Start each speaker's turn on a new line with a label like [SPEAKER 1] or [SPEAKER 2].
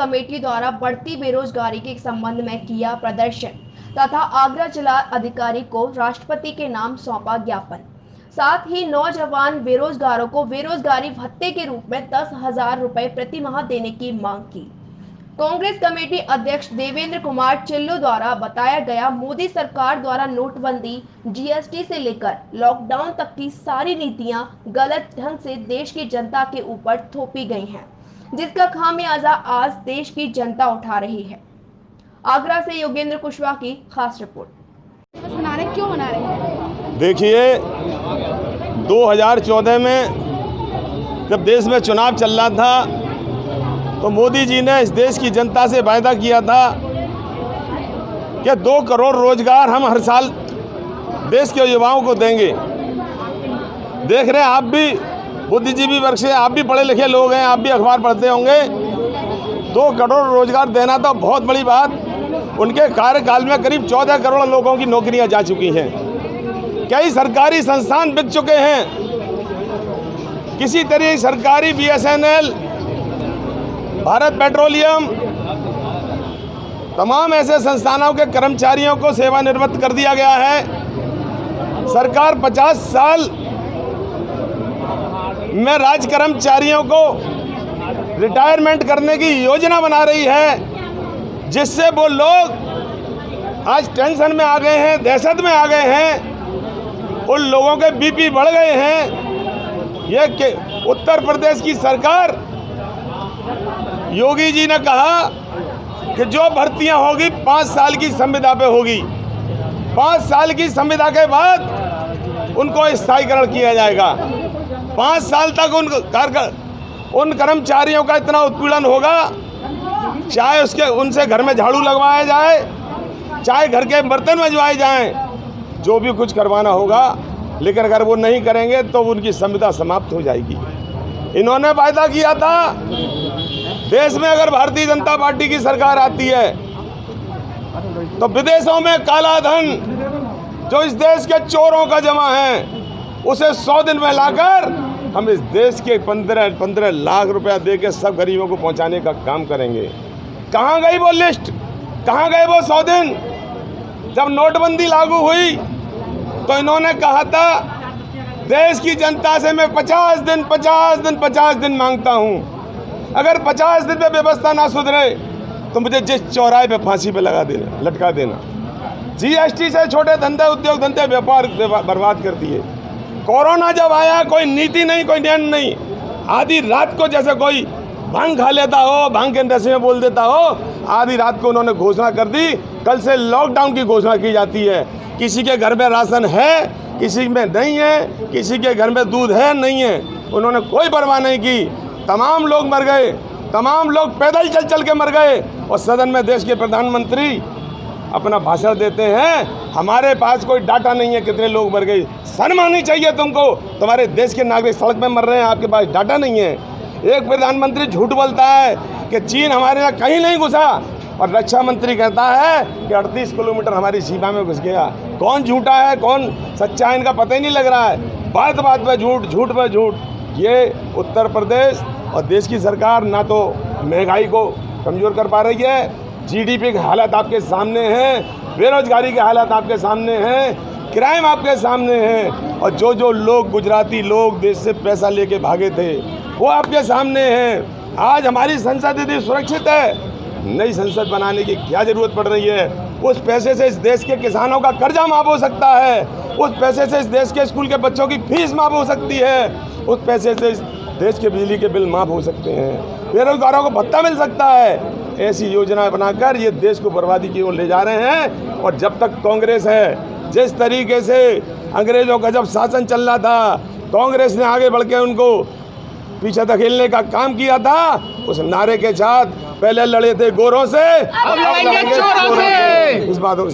[SPEAKER 1] Committee द्वारा बढ़ती बेरोजगारी के संबंध में किया प्रदर्शन तथा आगरा जिला अधिकारी को राष्ट्रपति के नाम सौंपा ज्ञापन। साथ ही नौजवान बेरोजगारों को बेरोजगारी भत्ते के रूप में 10,000 रुपए प्रति माह देने की मांग की। कांग्रेस कमेटी अध्यक्ष देवेंद्र कुमार चिल्लू द्वारा बताया गया, मोदी सरकार द्वारा नोटबंदी, जीएसटी से लेकर लॉकडाउन तक की सारी नीतियां गलत ढंग से देश की जनता के ऊपर थोपी गई हैं, जिसका खामियाजा आज देश की जनता उठा रही है। आगरा से योगेंद्र कुशवाहा की खास रिपोर्ट।
[SPEAKER 2] क्यों मना रहे हैं?
[SPEAKER 3] देखिए, 2014 में जब देश में चुनाव चल रहा था तो मोदी जी ने इस देश की जनता से वायदा किया था कि 2 करोड़ रोजगार हम हर साल देश के युवाओं को देंगे। देख रहे हैं, आप भी बुद्धिजीवी वर्ग से, आप भी पढ़े लिखे लोग हैं, आप भी अखबार पढ़ते होंगे। 2 करोड़ रोजगार देना तो बहुत बड़ी बात। उनके कार्यकाल में करीब 14 करोड़ लोगों की नौकरियां जा चुकी हैं। कई सरकारी संस्थान बिक चुके हैं। किसी तरह सरकारी BSNL, भारत पेट्रोलियम, तमाम ऐसे संस्थानों के कर्मचारियों को सेवानिवृत्त कर दिया गया है। सरकार 50 साल में राज्य कर्मचारियों को रिटायरमेंट करने की योजना बना रही है, जिससे वो लोग आज टेंशन में आ गए हैं, दहशत में आ गए हैं, उन लोगों के BP बढ़ गए हैं। ये उत्तर प्रदेश की सरकार, योगी जी ने कहा कि जो भर्तियां होगी 5 साल की संविदा पे होगी। 5 साल की संविदा के बाद उनको स्थायीकरण किया जाएगा। 5 साल तक उन कर्मचारियों का इतना उत्पीड़न होगा, चाहे उनसे घर में झाड़ू लगवाया जाए, चाहे घर के बर्तन मंजवाए जाएं, जो भी कुछ करवाना होगा। लेकिन अगर वो नहीं करेंगे तो उनकी संविदा समाप्त हो जाएगी। इन्होंने वायदा किया था, देश में अगर भारतीय जनता पार्टी की सरकार आती है तो विदेशों में काला धन जो इस देश के चोरों का जमा है, उसे 100 दिन में लाकर हम इस देश के 15 लाख रुपया दे के सब गरीबों को पहुंचाने का काम करेंगे। कहाँ गई वो लिस्ट? कहाँ गए वो 100 दिन? जब नोटबंदी लागू हुई तो इन्होंने कहा था, देश की जनता से मैं 50 दिन मांगता हूँ। अगर 50 दिन में व्यवस्था ना सुधरे तो मुझे जिस चौराहे पे फांसी पे लटका देना। GST से छोटे धंधे, उद्योग धंधे, व्यापार बर्बाद कर दिए। कोरोना जब आया, कोई नीति नहीं, कोई नियम नहीं। आधी रात को जैसे कोई भांग खा लेता हो, भांग के नशे में बोल देता हो, आधी रात को उन्होंने घोषणा कर दी, कल से लॉकडाउन की घोषणा की जाती है। किसी के घर में राशन है, किसी में नहीं है, किसी के घर में दूध है, नहीं है, उन्होंने कोई परवाह नहीं की। तमाम लोग मर गए, तमाम लोग पैदल चल के मर गए। और सदन में देश के प्रधानमंत्री अपना भाषण देते हैं, हमारे पास कोई डाटा नहीं है कितने लोग मर गए। शर्म आनी चाहिए तुमको, तुम्हारे देश के नागरिक सड़क में मर रहे हैं, आपके पास डाटा नहीं है। एक प्रधानमंत्री झूठ बोलता है कि चीन हमारे यहाँ कहीं नहीं घुसा, और रक्षा मंत्री कहता है कि 38 किलोमीटर हमारी सीमा में घुस गया। कौन झूठा है, कौन सच्चा है, इनका पता ही नहीं लग रहा है। बात पे झूठ, झूठ पे झूठ। ये उत्तर प्रदेश और देश की सरकार ना तो महंगाई को कमज़ोर कर पा रही है, GDP के हालात आपके सामने हैं, बेरोजगारी के हालात आपके सामने हैं, क्राइम आपके सामने हैं, और जो लोग, गुजराती लोग देश से पैसा लेके भागे थे, वो आपके सामने हैं। आज हमारी संसद यदि सुरक्षित है, नई संसद बनाने की क्या ज़रूरत पड़ रही है? उस पैसे से इस देश के किसानों का कर्जा माफ़ हो सकता है, उस पैसे से इस देश के स्कूल के बच्चों की फीस माफ़ हो सकती है, उस पैसे से इस देश के बिजली के बिल माफ़ हो सकते हैं, बेरोजगारों को भत्ता मिल सकता है। ऐसी योजनाएं बनाकर ये देश को बर्बादी की ओर ले जा रहे हैं। और जब तक कांग्रेस है, जिस तरीके से अंग्रेजों का जब शासन चल रहा था, कांग्रेस ने आगे बढ़ के उनको पीछे धकेलने का काम किया था। उस नारे के साथ पहले लड़े थे गोरों से, अब लड़ेंगे चोरों से। इस बातों